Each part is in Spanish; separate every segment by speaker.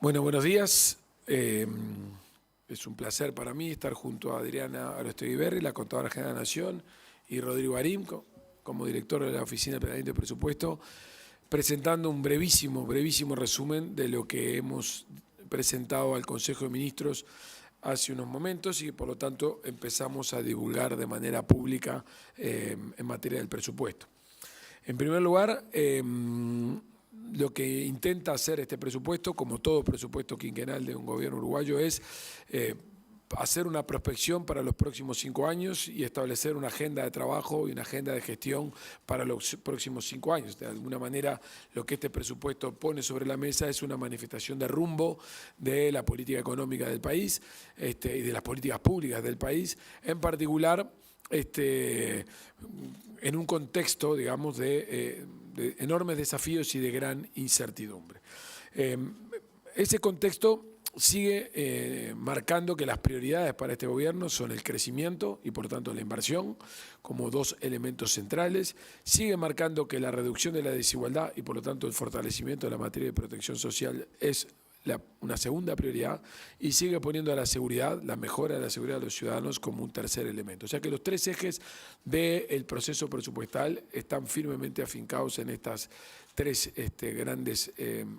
Speaker 1: Bueno, buenos días. Es un placer para mí estar junto a Adriana Arosteguiberri, la contadora general de la Nación, y Rodrigo Arim, como director de la Oficina de Planeamiento y Presupuesto, presentando un brevísimo resumen de lo que hemos presentado al Consejo de Ministros hace unos momentos y por lo tanto empezamos a divulgar de manera pública en materia del presupuesto. En primer lugar, lo que intenta hacer este presupuesto, como todo presupuesto quinquenal de un gobierno uruguayo, es hacer una prospección para los próximos 5 años y establecer una agenda de trabajo y una agenda de gestión para los próximos 5 años. De alguna manera, lo que este presupuesto pone sobre la mesa es una manifestación de rumbo de la política económica del país y de las políticas públicas del país, en particular en un contexto, digamos, de enormes desafíos y de gran incertidumbre. Ese contexto sigue marcando que las prioridades para este gobierno son el crecimiento y por lo tanto la inversión como dos elementos centrales, sigue marcando que la reducción de la desigualdad y por lo tanto el fortalecimiento de la materia de protección social es una segunda prioridad, y sigue poniendo a la seguridad, la mejora de la seguridad de los ciudadanos como un tercer elemento. O sea que los tres ejes del proceso presupuestal están firmemente afincados en estas tres grandes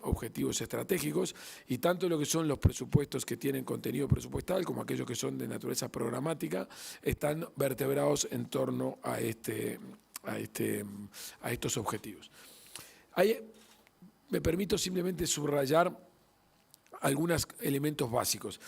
Speaker 1: objetivos estratégicos, y tanto lo que son los presupuestos que tienen contenido presupuestal como aquellos que son de naturaleza programática están vertebrados en torno a estos objetivos. Me permito simplemente subrayar algunos elementos básicos.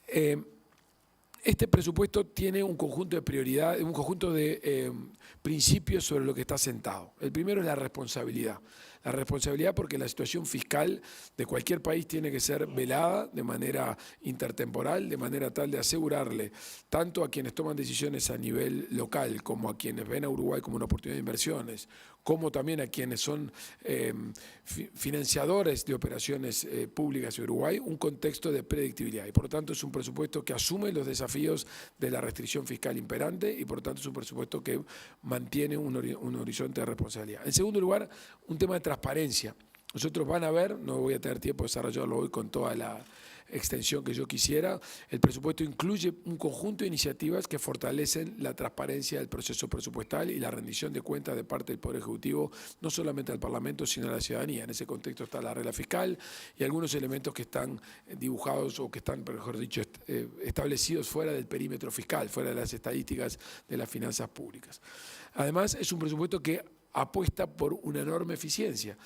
Speaker 1: Este presupuesto tiene un conjunto de prioridades, un conjunto de principios sobre lo que está sentado. El primero es la responsabilidad. La responsabilidad porque la situación fiscal de cualquier país tiene que ser velada de manera intertemporal, de manera tal de asegurarle tanto a quienes toman decisiones a nivel local como a quienes ven a Uruguay como una oportunidad de inversiones, como también a quienes son financiadores de operaciones públicas en Uruguay, un contexto de predictibilidad. Y por lo tanto es un presupuesto que asume los desafíos de la restricción fiscal imperante y por lo tanto es un presupuesto que mantiene un horizonte de responsabilidad. En segundo lugar, un tema de transparencia. Nosotros van a ver, no voy a tener tiempo de desarrollarlo hoy con toda la extensión que yo quisiera, el presupuesto incluye un conjunto de iniciativas que fortalecen la transparencia del proceso presupuestal y la rendición de cuentas de parte del Poder Ejecutivo, no solamente al Parlamento, sino a la ciudadanía. En ese contexto está la regla fiscal y algunos elementos que están dibujados o que están, mejor dicho, establecidos fuera del perímetro fiscal, fuera de las estadísticas de las finanzas públicas. Además, es un presupuesto que apuesta por una enorme eficiencia.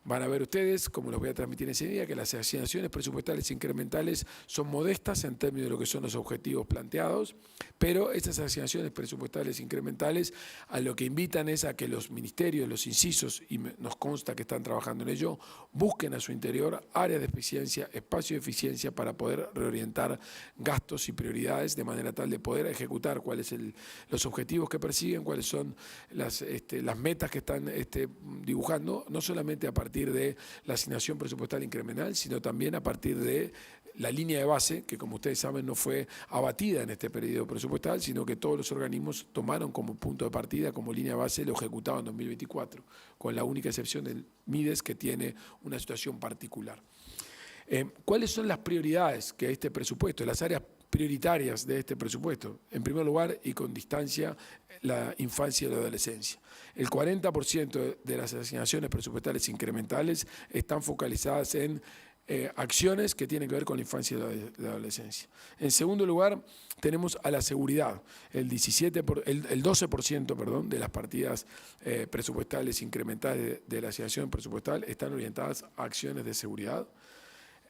Speaker 1: Van a ver ustedes, como los voy a transmitir enseguida, que las asignaciones presupuestales incrementales son modestas en términos de lo que son los objetivos planteados, pero estas asignaciones presupuestales incrementales a lo que invitan es a que los ministerios, los incisos, y nos consta que están trabajando en ello, busquen a su interior áreas de eficiencia, espacio de eficiencia para poder reorientar gastos y prioridades de manera tal de poder ejecutar cuáles son los objetivos que persiguen, cuáles son las metas que están dibujando, no solamente a partir de la asignación presupuestal incremental, sino también a partir de la línea de base, que como ustedes saben no fue abatida en este periodo presupuestal, sino que todos los organismos tomaron como punto de partida, como línea de base, lo ejecutaban en 2024, con la única excepción del MIDES, que tiene una situación particular. ¿Cuáles son las prioridades que este presupuesto, las áreas prioritarias de este presupuesto? En primer lugar, y con distancia, la infancia y la adolescencia. El 40% de las asignaciones presupuestales incrementales están focalizadas en acciones que tienen que ver con la infancia y la adolescencia. En segundo lugar, tenemos a la seguridad. El 12% de las partidas presupuestales incrementales de la asignación presupuestal están orientadas a acciones de seguridad.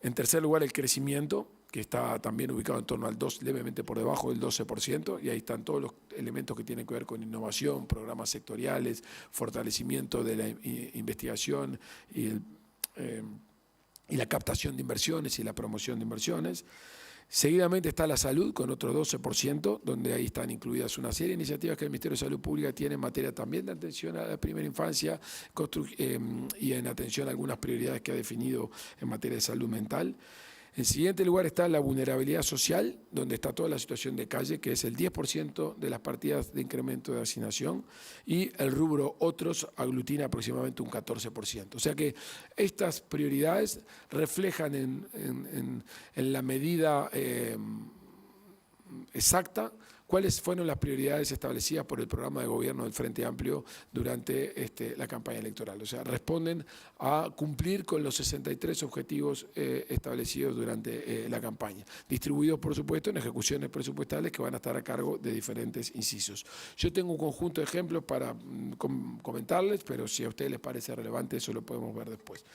Speaker 1: En tercer lugar, el crecimiento, que está también ubicado en torno al 2%, levemente por debajo del 12%, y ahí están todos los elementos que tienen que ver con innovación, programas sectoriales, fortalecimiento de la investigación y la captación de inversiones y la promoción de inversiones. Seguidamente está la salud con otro 12%, donde ahí están incluidas una serie de iniciativas que el Ministerio de Salud Pública tiene en materia también de atención a la primera infancia y en atención a algunas prioridades que ha definido en materia de salud mental. En siguiente lugar está la vulnerabilidad social, donde está toda la situación de calle, que es el 10% de las partidas de incremento de asignación, y el rubro otros aglutina aproximadamente un 14%. O sea que estas prioridades reflejan en la medida exacta cuáles fueron las prioridades establecidas por el programa de gobierno del Frente Amplio durante la campaña electoral. O sea, responden a cumplir con los 63 objetivos establecidos durante la campaña, distribuidos, por supuesto, en ejecuciones presupuestales que van a estar a cargo de diferentes incisos. Yo tengo un conjunto de ejemplos para comentarles, pero si a ustedes les parece relevante, eso lo podemos ver después.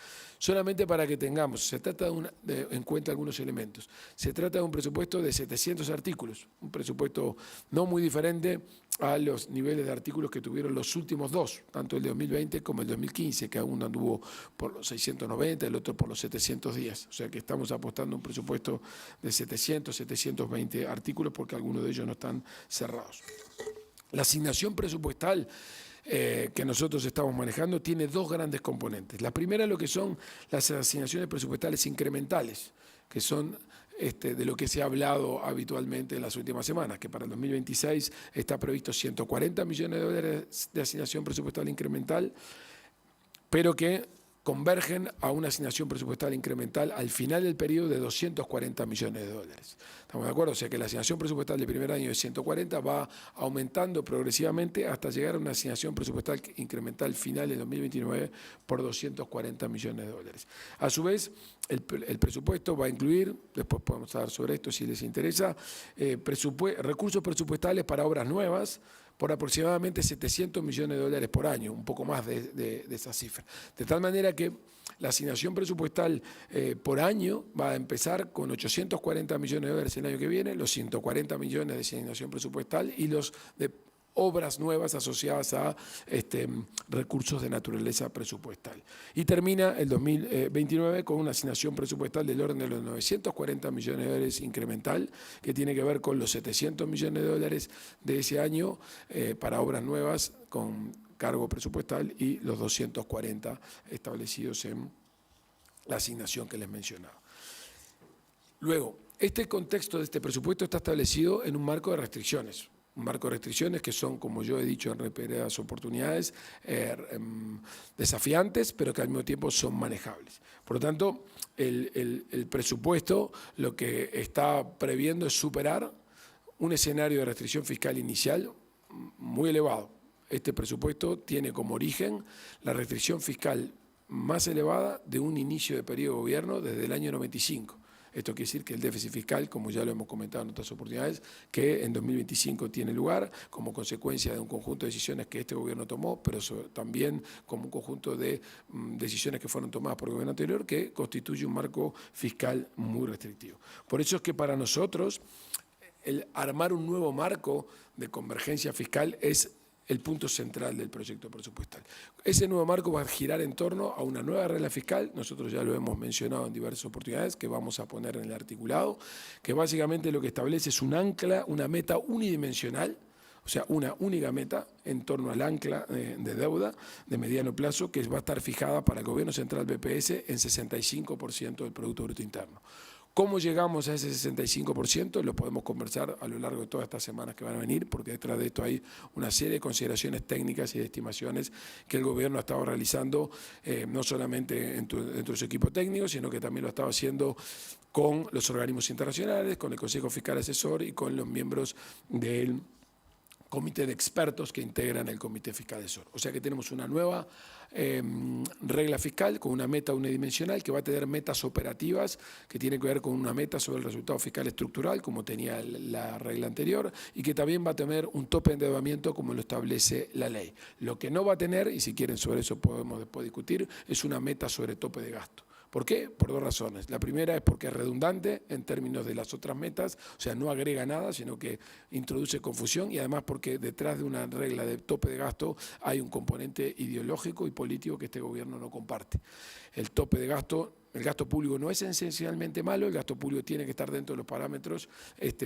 Speaker 1: Solamente para que tengamos, se trata en cuenta algunos elementos. Se trata de un presupuesto de 700 artículos, un presupuesto no muy diferente a los niveles de artículos que tuvieron los últimos dos, tanto el de 2020 como el 2015, que uno anduvo por los 690, el otro por los 710. O sea que estamos apostando a un presupuesto de 700, 720 artículos porque algunos de ellos no están cerrados. La asignación presupuestal que nosotros estamos manejando tiene dos grandes componentes. La primera lo que son las asignaciones presupuestales incrementales, que son de lo que se ha hablado habitualmente en las últimas semanas, que para el 2026 está previsto 140 millones de dólares de asignación presupuestal incremental, pero que convergen a una asignación presupuestal incremental al final del periodo de 240 millones de dólares. ¿Estamos de acuerdo? O sea que la asignación presupuestal del primer año de 140 va aumentando progresivamente hasta llegar a una asignación presupuestal incremental final de 2029 por 240 millones de dólares. A su vez, el presupuesto va a incluir, después podemos hablar sobre esto si les interesa, recursos presupuestales para obras nuevas, por aproximadamente 700 millones de dólares por año, un poco más de esa cifra. De tal manera que la asignación presupuestal por año va a empezar con 840 millones de dólares el año que viene, los 140 millones de asignación presupuestal y los de obras nuevas asociadas a recursos de naturaleza presupuestal. Y termina el 2029 con una asignación presupuestal del orden de los 940 millones de dólares incremental, que tiene que ver con los 700 millones de dólares de ese año para obras nuevas con cargo presupuestal y los 240 establecidos en la asignación que les mencionaba. Luego, este contexto de este presupuesto está establecido en un marco de restricciones. Un marco de restricciones que son, como yo he dicho en repetidas oportunidades, desafiantes, pero que al mismo tiempo son manejables. Por lo tanto, el presupuesto lo que está previendo es superar un escenario de restricción fiscal inicial muy elevado. Este presupuesto tiene como origen la restricción fiscal más elevada de un inicio de periodo de gobierno desde el año 95. Esto quiere decir que el déficit fiscal, como ya lo hemos comentado en otras oportunidades, que en 2025 tiene lugar como consecuencia de un conjunto de decisiones que este gobierno tomó, pero también como un conjunto de decisiones que fueron tomadas por el gobierno anterior, que constituye un marco fiscal muy restrictivo. Por eso es que para nosotros el armar un nuevo marco de convergencia fiscal es el punto central del proyecto presupuestal. Ese nuevo marco va a girar en torno a una nueva regla fiscal, nosotros ya lo hemos mencionado en diversas oportunidades, que vamos a poner en el articulado, que básicamente lo que establece es un ancla, una meta unidimensional, o sea, una única meta en torno al ancla de deuda de mediano plazo que va a estar fijada para el gobierno central BPS en 65% del Producto Bruto Interno. ¿Cómo llegamos a ese 65%? Lo podemos conversar a lo largo de todas estas semanas que van a venir, porque detrás de esto hay una serie de consideraciones técnicas y de estimaciones que el gobierno ha estado realizando, no solamente dentro de su equipo técnico, sino que también lo ha estado haciendo con los organismos internacionales, con el Consejo Fiscal Asesor y con los miembros del comité de expertos que integran el Comité Fiscal Asesor. O sea que tenemos una nueva regla fiscal con una meta unidimensional que va a tener metas operativas que tienen que ver con una meta sobre el resultado fiscal estructural como tenía la regla anterior y que también va a tener un tope de endeudamiento como lo establece la ley. Lo que no va a tener, y si quieren sobre eso podemos después discutir, es una meta sobre tope de gasto. ¿Por qué? Por dos razones. La primera es porque es redundante en términos de las otras metas, o sea, no agrega nada, sino que introduce confusión y además porque detrás de una regla de tope de gasto hay un componente ideológico y político que este gobierno no comparte. El tope de gasto, el gasto público no es esencialmente malo, el gasto público tiene que estar dentro de los parámetros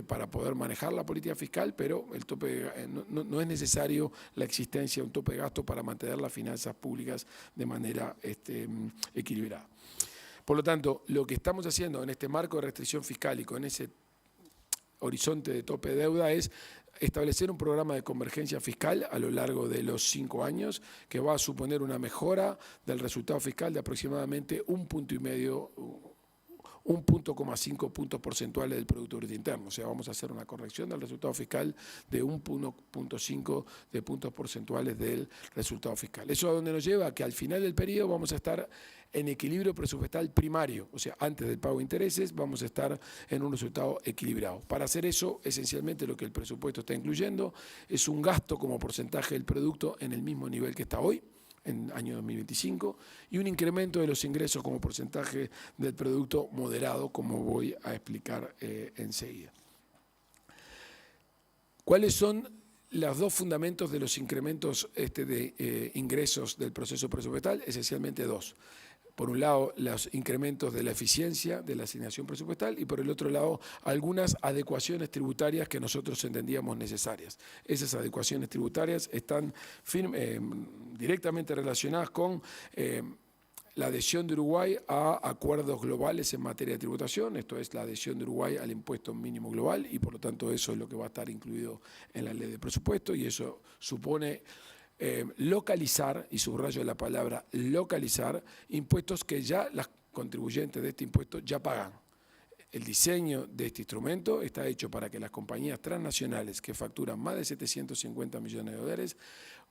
Speaker 1: para poder manejar la política fiscal, pero el tope no es necesario la existencia de un tope de gasto para mantener las finanzas públicas de manera equilibrada. Por lo tanto, lo que estamos haciendo en este marco de restricción fiscal y con ese horizonte de tope de deuda es establecer un programa de convergencia fiscal a lo largo de los 5 años que va a suponer una mejora del resultado fiscal de aproximadamente 1,5 puntos porcentuales del Producto Bruto Interno. O sea, vamos a hacer una corrección del resultado fiscal de 1,5 de puntos porcentuales del resultado fiscal. ¿Eso a dónde nos lleva? A que al final del periodo vamos a estar en equilibrio presupuestal primario, o sea, antes del pago de intereses vamos a estar en un resultado equilibrado. Para hacer eso, esencialmente lo que el presupuesto está incluyendo es un gasto como porcentaje del producto en el mismo nivel que está hoy, en año 2025, y un incremento de los ingresos como porcentaje del producto moderado, como voy a explicar enseguida. ¿Cuáles son los dos fundamentos de los incrementos de ingresos del proceso presupuestal? Esencialmente dos. Por un lado, los incrementos de la eficiencia de la asignación presupuestal y por el otro lado, algunas adecuaciones tributarias que nosotros entendíamos necesarias. Esas adecuaciones tributarias están directamente relacionadas con la adhesión de Uruguay a acuerdos globales en materia de tributación, esto es la adhesión de Uruguay al impuesto mínimo global y por lo tanto eso es lo que va a estar incluido en la ley de presupuesto y eso supone localizar, y subrayo la palabra localizar, impuestos que ya las contribuyentes de este impuesto ya pagan. El diseño de este instrumento está hecho para que las compañías transnacionales que facturan más de 750 millones de dólares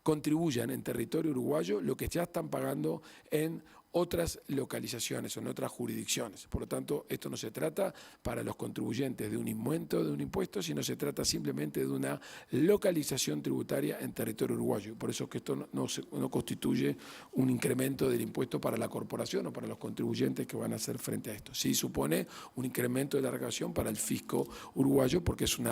Speaker 1: contribuyan en territorio uruguayo lo que ya están pagando en otras localizaciones o en otras jurisdicciones. Por lo tanto, esto no se trata para los contribuyentes de un impuesto, sino se trata simplemente de una localización tributaria en territorio uruguayo. Por eso es que esto no constituye un incremento del impuesto para la corporación o para los contribuyentes que van a hacer frente a esto. Sí supone un incremento de la recaudación para el fisco uruguayo porque es un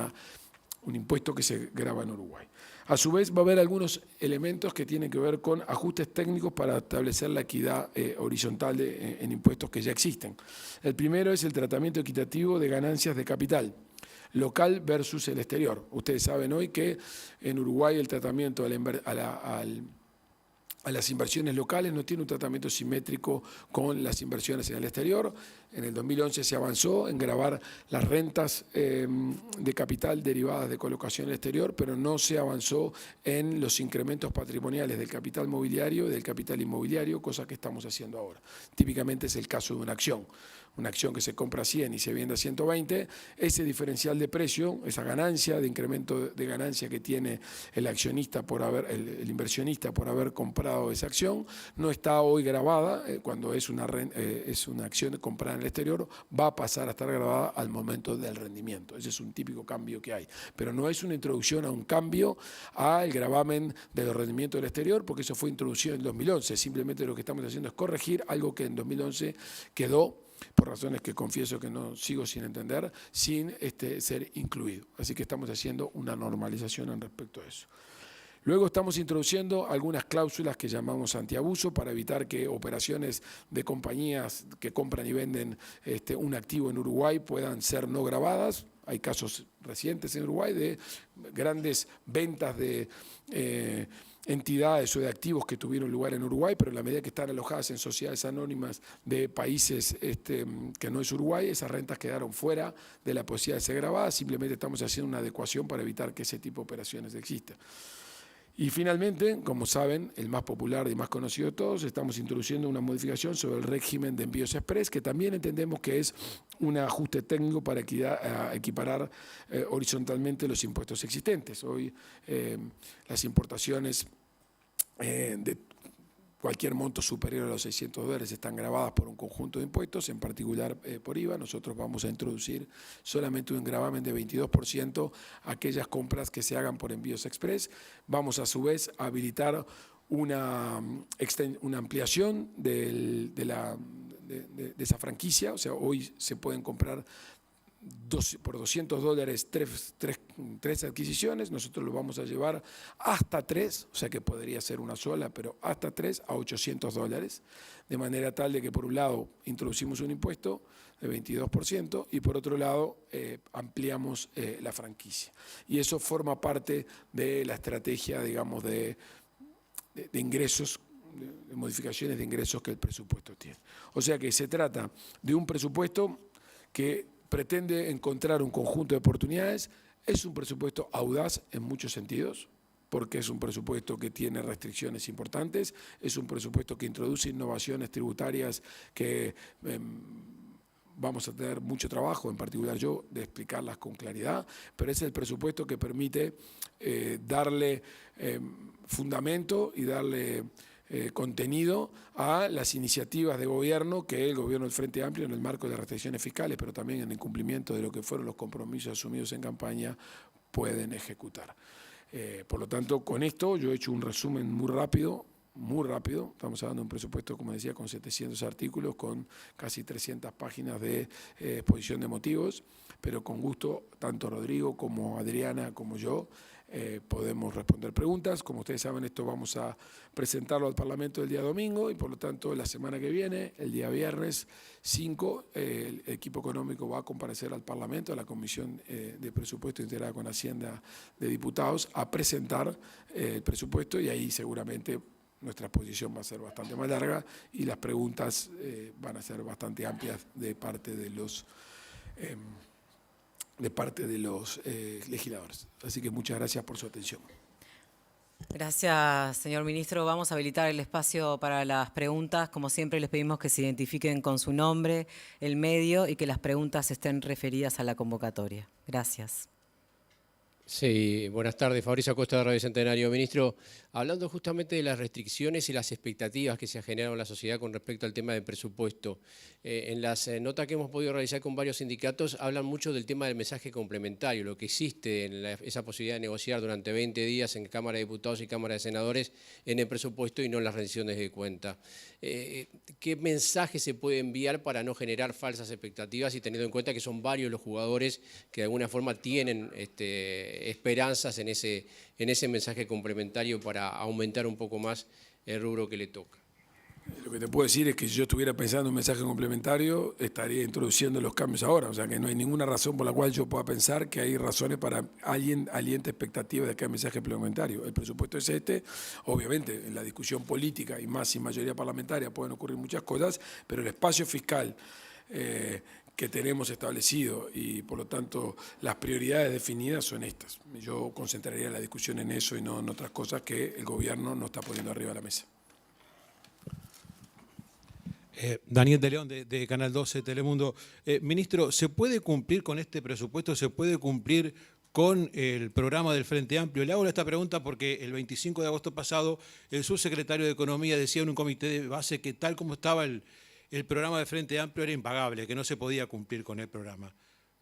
Speaker 1: impuesto que se grava en Uruguay. A su vez, va a haber algunos elementos que tienen que ver con ajustes técnicos para establecer la equidad horizontal en impuestos que ya existen. El primero es el tratamiento equitativo de ganancias de capital, local versus el exterior. Ustedes saben hoy que en Uruguay el tratamiento a las inversiones locales no tiene un tratamiento simétrico con las inversiones en el exterior. En el 2011 se avanzó en gravar las rentas de capital derivadas de colocación en el exterior, pero no se avanzó en los incrementos patrimoniales del capital mobiliario y del capital inmobiliario, cosa que estamos haciendo ahora. Típicamente es el caso de una acción que se compra a 100 y se vende a 120, ese diferencial de precio, esa ganancia, de incremento de ganancia que tiene el accionista el inversionista por haber comprado esa acción, no está hoy grabada, cuando es una acción comprada en el exterior, va a pasar a estar grabada al momento del rendimiento. Ese es un típico cambio que hay, pero no es una introducción a un cambio al gravamen de los rendimientos del exterior, porque eso fue introducido en 2011, simplemente lo que estamos haciendo es corregir algo que en 2011 quedó, por razones que confieso que no sigo sin entender, sin ser incluido. Así que estamos haciendo una normalización en respecto a eso. Luego estamos introduciendo algunas cláusulas que llamamos antiabuso para evitar que operaciones de compañías que compran y venden un activo en Uruguay puedan ser no gravadas. Hay casos recientes en Uruguay de grandes ventas de entidades o de activos que tuvieron lugar en Uruguay, pero en la medida que están alojadas en sociedades anónimas de países que no es Uruguay, esas rentas quedaron fuera de la posibilidad de ser grabadas. Simplemente estamos haciendo una adecuación para evitar que ese tipo de operaciones existan. Y finalmente, como saben, el más popular y más conocido de todos, estamos introduciendo una modificación sobre el régimen de envíos express, que también entendemos que es un ajuste técnico para equiparar horizontalmente los impuestos existentes. Hoy las importaciones de cualquier monto superior a los $600 están gravadas por un conjunto de impuestos, en particular por IVA. Nosotros vamos a introducir solamente un gravamen de 22% a aquellas compras que se hagan por envíos express. Vamos a su vez a habilitar una ampliación de esa franquicia, o sea, hoy se pueden comprar por $200 tres adquisiciones, nosotros lo vamos a llevar hasta 3, o sea que podría ser una sola, pero hasta 3 a $800, de manera tal de que por un lado introducimos un impuesto de 22% y por otro lado ampliamos la franquicia. Y eso forma parte de la estrategia, digamos, de ingresos modificaciones de ingresos que el presupuesto tiene. O sea que se trata de un presupuesto que pretende encontrar un conjunto de oportunidades. Es un presupuesto audaz en muchos sentidos, porque es un presupuesto que tiene restricciones importantes, es un presupuesto que introduce innovaciones tributarias que vamos a tener mucho trabajo, en particular yo, de explicarlas con claridad, pero es el presupuesto que permite darle fundamento y darle contenido a las iniciativas de gobierno que el gobierno del Frente Amplio, en el marco de las restricciones fiscales, pero también en el cumplimiento de lo que fueron los compromisos asumidos en campaña, pueden ejecutar. Por lo tanto, con esto yo he hecho un resumen muy rápido, estamos hablando de un presupuesto, como decía, con 700 artículos, con casi 300 páginas de exposición de motivos, pero con gusto, tanto Rodrigo como Adriana como yo, podemos responder preguntas. Como ustedes saben, esto vamos a presentarlo al Parlamento el día domingo y por lo tanto la semana que viene, el día viernes 5, el equipo económico va a comparecer al Parlamento, a la Comisión de Presupuesto integrada con Hacienda de Diputados, a presentar el presupuesto, y ahí seguramente nuestra exposición va a ser bastante más larga y las preguntas van a ser bastante amplias de parte de los legisladores. Así que muchas gracias por su atención.
Speaker 2: Gracias, señor ministro. Vamos a habilitar el espacio para las preguntas. Como siempre, les pedimos que se identifiquen con su nombre, el medio y que las preguntas estén referidas a la convocatoria. Gracias.
Speaker 3: Sí, buenas tardes. Fabricio Acosta de Radio Centenario. Ministro, hablando justamente de las restricciones y las expectativas que se generaron en la sociedad con respecto al tema del presupuesto, en las notas que hemos podido realizar con varios sindicatos hablan mucho del tema del mensaje complementario, lo que existe en esa posibilidad de negociar durante 20 días en Cámara de Diputados y Cámara de Senadores en el presupuesto y no en las rendiciones de cuenta. ¿Qué mensaje se puede enviar para no generar falsas expectativas y teniendo en cuenta que son varios los jugadores que de alguna forma tienen esperanzas en ese mensaje complementario para aumentar un poco más el rubro que le toca?
Speaker 1: Lo que te puedo decir es que si yo estuviera pensando en un mensaje complementario, estaría introduciendo los cambios ahora. O sea, que no hay ninguna razón por la cual yo pueda pensar que hay razones para alguien aliente expectativa de que haya mensaje complementario. El presupuesto es este. Obviamente, en la discusión política y más sin mayoría parlamentaria pueden ocurrir muchas cosas, pero el espacio fiscal que tenemos establecido y, por lo tanto, las prioridades definidas son estas. Yo concentraría la discusión en eso y no en otras cosas que el gobierno no está poniendo arriba de la mesa.
Speaker 4: Daniel de León, de Canal 12 Telemundo. Ministro, ¿se puede cumplir con este presupuesto? ¿Se puede cumplir con el programa del Frente Amplio? Le hago esta pregunta porque el 25 de agosto pasado el subsecretario de Economía decía en un comité de base que tal como estaba el programa del Frente Amplio era impagable, que no se podía cumplir con el programa.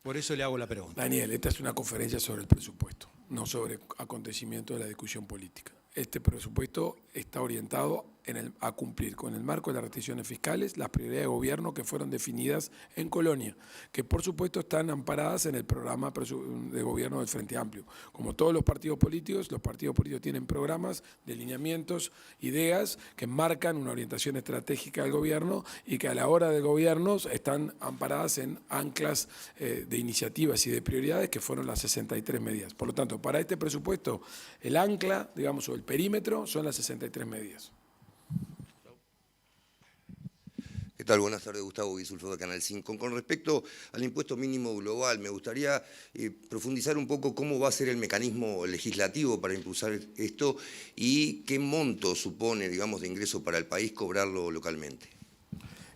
Speaker 4: Por eso le hago la pregunta.
Speaker 1: Daniel, esta es una conferencia sobre el presupuesto, no sobre acontecimientos de la discusión política. Este presupuesto está orientado a cumplir con el marco de las restricciones fiscales las prioridades de gobierno que fueron definidas en Colonia, que por supuesto están amparadas en el programa de gobierno del Frente Amplio. Como todos los partidos políticos tienen programas de lineamientos, ideas que marcan una orientación estratégica del gobierno y que a la hora del gobierno están amparadas en anclas de iniciativas y de prioridades que fueron las 63 medidas. Por lo tanto, para este presupuesto, el ancla, digamos, o el perímetro son las 63 medidas.
Speaker 5: ¿Qué tal? Buenas tardes, Gustavo Guisulfo de Canal 5. Con respecto al impuesto mínimo global, me gustaría profundizar un poco cómo va a ser el mecanismo legislativo para impulsar esto y qué monto supone, digamos, de ingreso para el país cobrarlo localmente.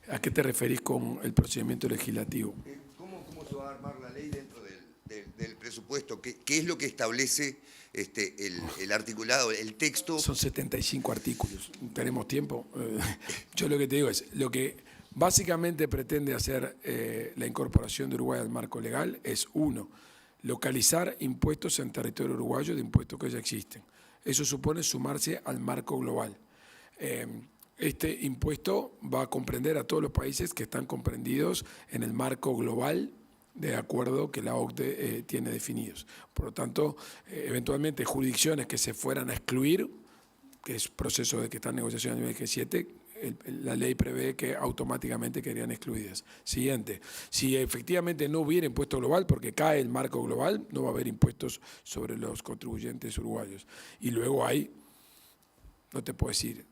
Speaker 1: ¿A qué te referís con el procedimiento legislativo?
Speaker 5: ¿Cómo se va a armar la ley dentro del presupuesto? ¿Qué es lo que establece el articulado, el texto?
Speaker 1: Son 75 artículos. ¿Tenemos tiempo? Yo lo que te digo es, lo que básicamente pretende hacer la incorporación de Uruguay al marco legal es, uno, localizar impuestos en territorio uruguayo de impuestos que ya existen. Eso supone sumarse al marco global. Este impuesto va a comprender a todos los países que están comprendidos en el marco global de acuerdo que la OCDE tiene definidos. Por lo tanto, eventualmente jurisdicciones que se fueran a excluir, que es proceso de que está en negociación a nivel G7, la ley prevé que automáticamente quedarían excluidas. Siguiente, si efectivamente no hubiera impuesto global, porque cae el marco global, no va a haber impuestos sobre los contribuyentes uruguayos. Y luego hay, no te puedo decir,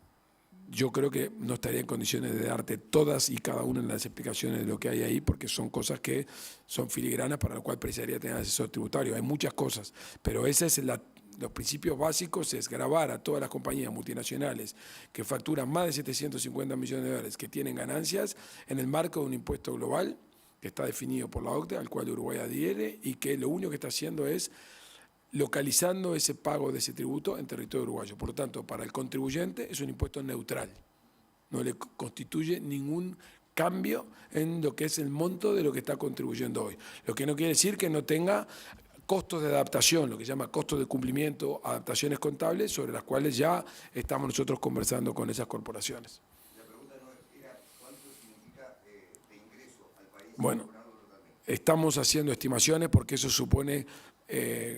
Speaker 1: yo creo que no estaría en condiciones de darte todas y cada una de las explicaciones de lo que hay ahí, porque son cosas que son filigranas para lo cual precisaría tener asesor tributario. Hay muchas cosas, pero ese es los principios básicos, es gravar a todas las compañías multinacionales que facturan más de 750 millones de dólares, que tienen ganancias, en el marco de un impuesto global que está definido por la OCDE, al cual Uruguay adhiere, y que lo único que está haciendo es localizando ese pago de ese tributo en territorio uruguayo. Por lo tanto, para el contribuyente es un impuesto neutral. No le constituye ningún cambio en lo que es el monto de lo que está contribuyendo hoy. Lo que no quiere decir que no tenga costos de adaptación, lo que se llama costos de cumplimiento, adaptaciones contables, sobre las cuales ya estamos nosotros conversando con esas corporaciones.
Speaker 5: La pregunta no era cuánto significa de ingreso al país.
Speaker 1: Bueno, estamos haciendo estimaciones porque eso supone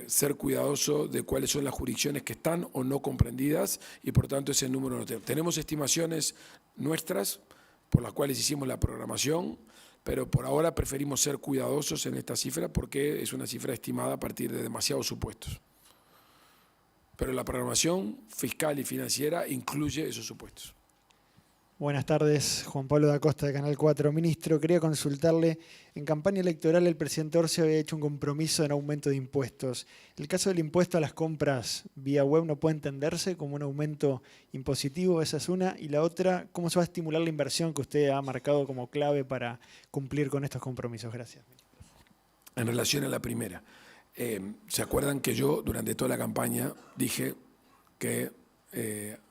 Speaker 1: ser cuidadoso de cuáles son las jurisdicciones que están o no comprendidas y por tanto ese número no tenemos. Tenemos estimaciones nuestras por las cuales hicimos la programación, pero por ahora preferimos ser cuidadosos en esta cifra porque es una cifra estimada a partir de demasiados supuestos. Pero la programación fiscal y financiera incluye esos supuestos.
Speaker 6: Buenas tardes, Juan Pablo da Costa de Canal 4. Ministro, quería consultarle, en campaña electoral el presidente Orsi había hecho un compromiso en aumento de impuestos. El caso del impuesto a las compras vía web no puede entenderse como un aumento impositivo, esa es una. Y la otra, ¿cómo se va a estimular la inversión que usted ha marcado como clave para cumplir con estos compromisos? Gracias.
Speaker 1: En relación a la primera, ¿se acuerdan que yo durante toda la campaña dije que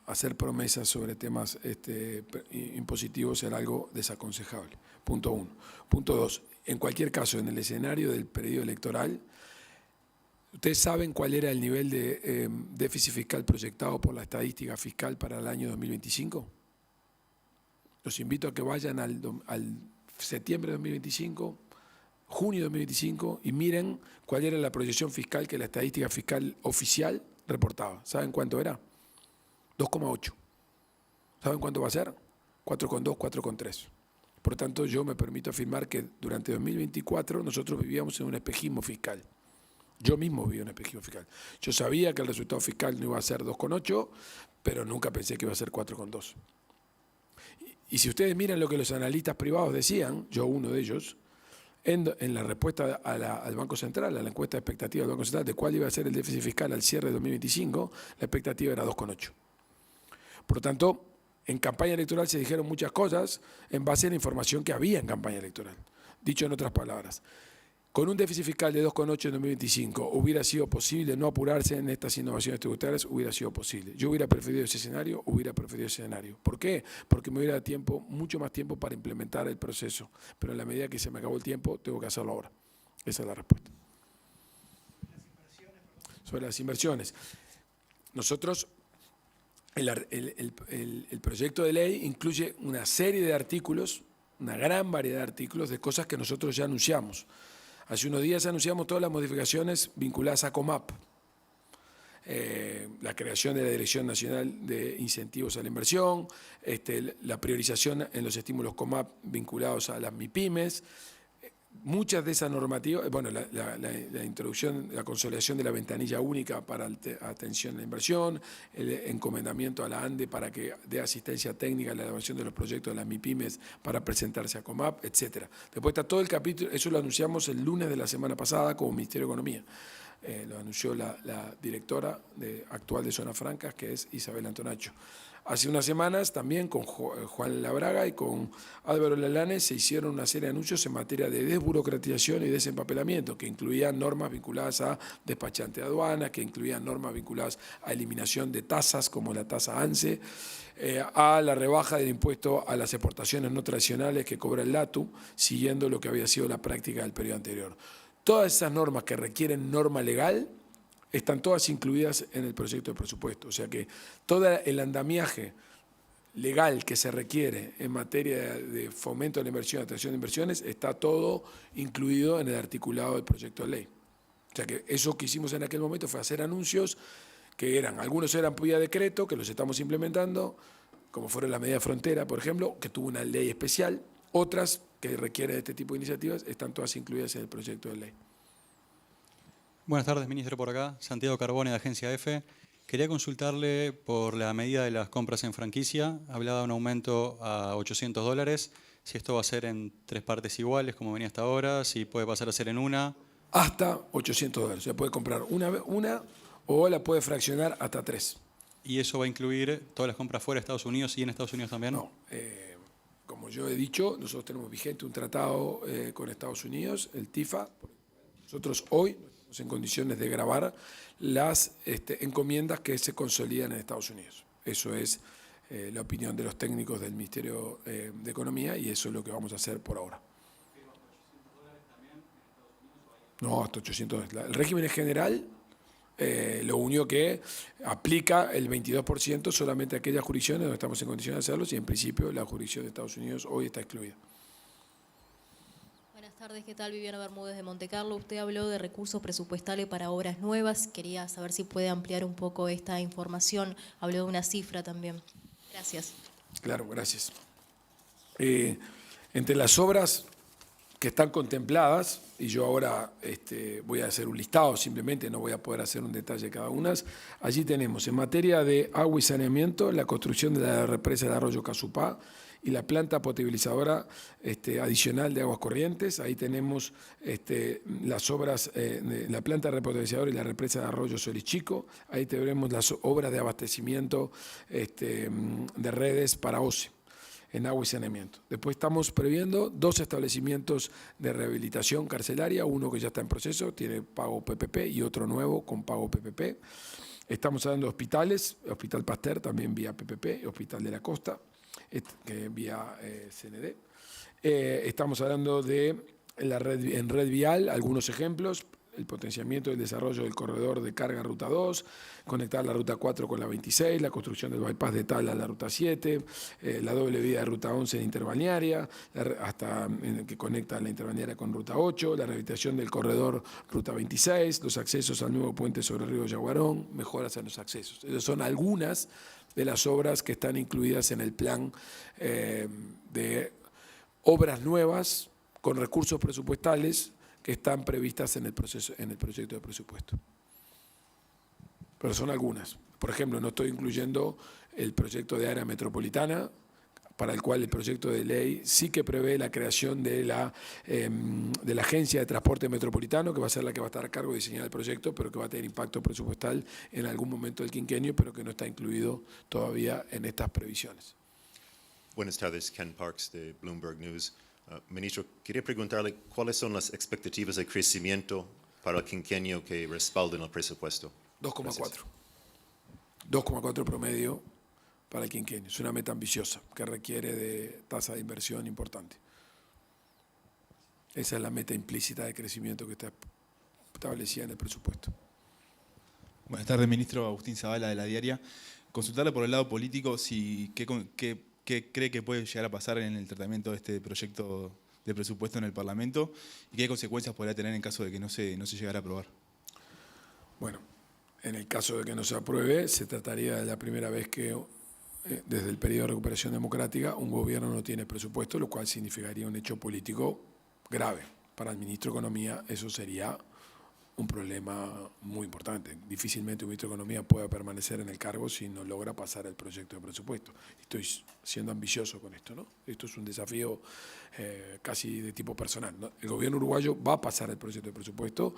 Speaker 1: hacer promesas sobre temas impositivos era algo desaconsejable? Punto 1. Punto 2. En cualquier caso, en el escenario del periodo electoral, ¿ustedes saben cuál era el nivel de déficit fiscal proyectado por la estadística fiscal para el año 2025? Los invito a que vayan al septiembre de 2025, junio de 2025, y miren cuál era la proyección fiscal que la estadística fiscal oficial reportaba. ¿Saben cuánto era? 2,8. ¿Saben cuánto va a ser? 4,2, 4,3. Por lo tanto, yo me permito afirmar que durante 2024 nosotros vivíamos en un espejismo fiscal. Yo mismo viví un espejismo fiscal. Yo sabía que el resultado fiscal no iba a ser 2,8, pero nunca pensé que iba a ser 4,2. Y si ustedes miran lo que los analistas privados decían, yo uno de ellos, en la respuesta al Banco Central, a la encuesta de expectativa del Banco Central de cuál iba a ser el déficit fiscal al cierre de 2025, la expectativa era 2,8. Por lo tanto, en campaña electoral se dijeron muchas cosas en base a la información que había en campaña electoral. Dicho en otras palabras, con un déficit fiscal de 2,8 en 2025, ¿hubiera sido posible no apurarse en estas innovaciones tributarias? Hubiera sido posible. Yo hubiera preferido ese escenario, ¿Por qué? Porque me hubiera dado tiempo, mucho más tiempo para implementar el proceso. Pero en la medida que se me acabó el tiempo, tengo que hacerlo ahora. Esa es la respuesta. Sobre las inversiones. Nosotros... El proyecto de ley incluye una serie de artículos, una gran variedad de artículos de cosas que nosotros ya anunciamos. Hace unos días anunciamos todas las modificaciones vinculadas a COMAP, la creación de la Dirección Nacional de Incentivos a la Inversión, la priorización en los estímulos COMAP vinculados a las MIPYMES. Muchas de esas normativas, bueno, la introducción, la consolidación de la ventanilla única para atención a la inversión, el encomendamiento a la ANDE para que dé asistencia técnica a la elaboración de los proyectos de las MIPYMES para presentarse a COMAP, etc. Después está todo el capítulo, eso lo anunciamos el lunes de la semana pasada como Ministerio de Economía. Lo anunció la directora actual de Zonas Francas, que es Isabel Antonacho. Hace unas semanas también con Juan Labraga y con Álvaro Lalane se hicieron una serie de anuncios en materia de desburocratización y desempapelamiento, que incluían normas vinculadas a despachante de aduanas, que incluían normas vinculadas a eliminación de tasas como la tasa ANSE, a la rebaja del impuesto a las exportaciones no tradicionales que cobra el LATU, siguiendo lo que había sido la práctica del periodo anterior. Todas esas normas que requieren norma legal están todas incluidas en el proyecto de presupuesto. O sea que todo el andamiaje legal que se requiere en materia de fomento de la inversión, atracción de inversiones, está todo incluido en el articulado del proyecto de ley. O sea que eso que hicimos en aquel momento fue hacer anuncios que algunos eran vía decreto, que los estamos implementando, como fueron la medida frontera, por ejemplo, que tuvo una ley especial. Otras que requieren este tipo de iniciativas están todas incluidas en el proyecto de ley.
Speaker 7: Buenas tardes, ministro, por acá. Santiago Carbone, de Agencia EFE. Quería consultarle por la medida de las compras en franquicia. Hablaba de un aumento a $800. Si esto va a ser en 3 partes iguales, como venía hasta ahora, si puede pasar a ser en una.
Speaker 1: Hasta $800. Se puede comprar una o la puede fraccionar hasta 3.
Speaker 7: ¿Y eso va a incluir todas las compras fuera de Estados Unidos y en Estados Unidos también?
Speaker 1: No. Como yo he dicho, nosotros tenemos vigente un tratado con Estados Unidos, el TIFA. Nosotros hoy estamos en condiciones de gravar las encomiendas que se consolidan en Estados Unidos. Eso es la opinión de los técnicos del Ministerio de Economía y eso es lo que vamos a hacer por ahora. No, hasta $800. El régimen en general, lo único que aplica el 22% solamente a aquellas jurisdicciones donde estamos en condiciones de hacerlo y en principio la jurisdicción de Estados Unidos hoy está excluida.
Speaker 8: Buenas tardes, ¿qué tal? Viviana Bermúdez de Montecarlo. Usted habló de recursos presupuestales para obras nuevas. Quería saber si puede ampliar un poco esta información. Habló de una cifra también. Gracias.
Speaker 1: Claro, gracias. Entre las obras que están contempladas, y yo ahora voy a hacer un listado, simplemente no voy a poder hacer un detalle de cada una, allí tenemos en materia de agua y saneamiento, la construcción de la represa del arroyo Casupá y la planta potabilizadora adicional de aguas corrientes. Ahí tenemos las obras, la planta repotabilizadora y la represa de arroyo Solichico. Ahí tenemos las obras de abastecimiento de redes para OCE en agua y saneamiento. Después estamos previendo 2 establecimientos de rehabilitación carcelaria, uno que ya está en proceso, tiene pago PPP, y otro nuevo con pago PPP. Estamos hablando de hospitales, Hospital Pasteur también vía PPP, Hospital de la Costa, vía CND. Estamos hablando de en red vial, algunos ejemplos: el potenciamiento y el desarrollo del corredor de carga Ruta 2, conectar la Ruta 4 con la 26, la construcción del bypass de Tala a la Ruta 7, la doble vía de Ruta 11 de interbalnearia, que conecta la interbalnearia con Ruta 8, la rehabilitación del corredor Ruta 26, los accesos al nuevo puente sobre el río Yaguarón, mejoras en los accesos. Esas son algunas de las obras que están incluidas en el plan de obras nuevas con recursos presupuestales que están previstas en el proyecto de presupuesto. Pero son algunas. Por ejemplo, no estoy incluyendo el proyecto de área metropolitana, para el cual el proyecto de ley sí que prevé la creación de la Agencia de Transporte Metropolitano, que va a ser la que va a estar a cargo de diseñar el proyecto, pero que va a tener impacto presupuestal en algún momento del quinquenio, pero que no está incluido todavía en estas previsiones.
Speaker 9: Buenas tardes, Ken Parks de Bloomberg News. Ministro, quería preguntarle cuáles son las expectativas de crecimiento para el quinquenio que respaldan el presupuesto.
Speaker 1: 2,4. 2,4 promedio para el quinquenio. Es una meta ambiciosa que requiere de tasa de inversión importante. Esa es la meta implícita de crecimiento que está establecida en el presupuesto.
Speaker 10: Buenas tardes, ministro. Agustín Zavala, de La Diaria. Consultarle por el lado político qué cree que puede llegar a pasar en el tratamiento de este proyecto de presupuesto en el Parlamento y qué consecuencias podría tener en caso de que no se llegara a aprobar.
Speaker 1: Bueno, en el caso de que no se apruebe, se trataría de la primera vez que, desde el periodo de recuperación democrática, un gobierno no tiene presupuesto, lo cual significaría un hecho político grave. Para el ministro de Economía eso sería un problema muy importante. Difícilmente un ministro de Economía pueda permanecer en el cargo si no logra pasar el proyecto de presupuesto. Estoy siendo ambicioso con esto, ¿no? Esto es un desafío casi de tipo personal, ¿no? El gobierno uruguayo va a pasar el proyecto de presupuesto,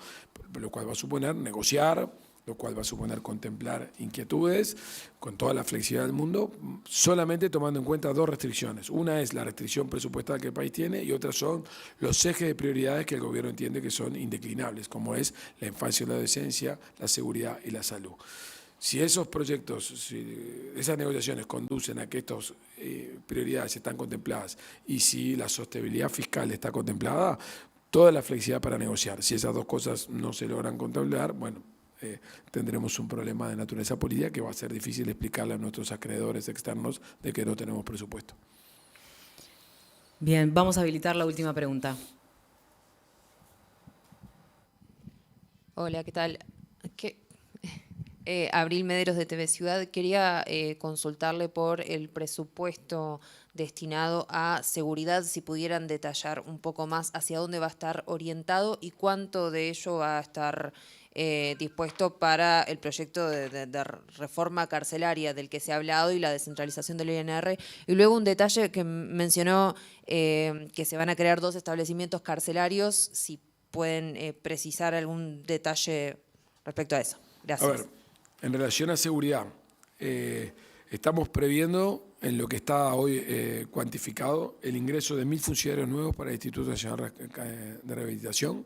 Speaker 1: lo cual va a suponer negociar, lo cual va a suponer contemplar inquietudes con toda la flexibilidad del mundo, solamente tomando en cuenta 2 restricciones. Una es la restricción presupuestal que el país tiene y otras son los ejes de prioridades que el gobierno entiende que son indeclinables, como es la infancia y la adolescencia, la seguridad y la salud. Si esos proyectos, si esas negociaciones conducen a que estas prioridades están contempladas y si la sostenibilidad fiscal está contemplada, toda la flexibilidad para negociar. Si esas 2 cosas no se logran contemplar, bueno, tendremos un problema de naturaleza política que va a ser difícil explicarle a nuestros acreedores externos de que no tenemos presupuesto.
Speaker 2: Bien, vamos a habilitar la última pregunta.
Speaker 11: Hola, ¿qué tal? Abril Mederos de TV Ciudad. Quería consultarle por el presupuesto destinado a seguridad, si pudieran detallar un poco más hacia dónde va a estar orientado y cuánto de ello va a estar dispuesto para el proyecto de reforma carcelaria del que se ha hablado y la descentralización del INR. Y luego un detalle que mencionó, que se van a crear 2 establecimientos carcelarios, si pueden precisar algún detalle respecto a eso. Gracias.
Speaker 1: A ver, en relación a seguridad, estamos previendo, en lo que está hoy cuantificado, el ingreso de 1.000 funcionarios nuevos para el Instituto Nacional de Rehabilitación.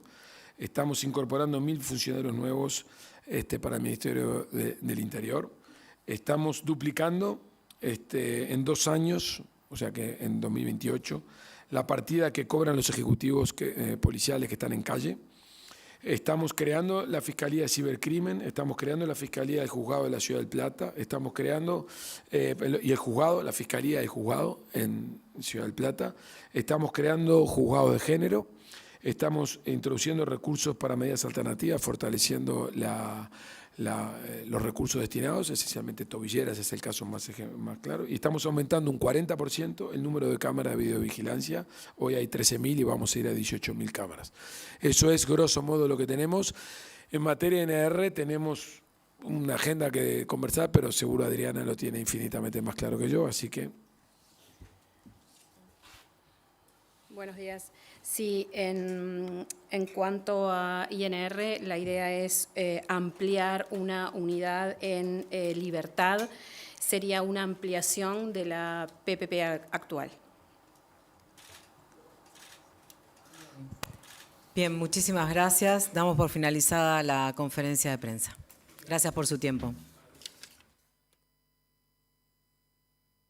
Speaker 1: Estamos incorporando 1.000 funcionarios nuevos para el Ministerio del Interior. Estamos duplicando en 2 años, o sea que en 2028, la partida que cobran los ejecutivos policiales que están en calle. Estamos creando la Fiscalía de Cibercrimen, estamos creando la Fiscalía del Juzgado de la Ciudad del Plata, estamos creando, y el juzgado, la Fiscalía del Juzgado en Ciudad del Plata, estamos creando juzgados de género, estamos introduciendo recursos para medidas alternativas, fortaleciendo los recursos destinados, esencialmente tobilleras es el caso más claro, y estamos aumentando un 40% el número de cámaras de videovigilancia. Hoy hay 13.000 y vamos a ir a 18.000 cámaras. Eso es grosso modo lo que tenemos. En materia de NR tenemos una agenda que conversar, pero seguro Adriana lo tiene infinitamente más claro que yo, así que...
Speaker 12: Buenos días. Sí, en cuanto a INR, la idea es ampliar una unidad en Libertad. Sería una ampliación de la PPP actual.
Speaker 2: Bien, muchísimas gracias. Damos por finalizada la conferencia de prensa. Gracias por su tiempo.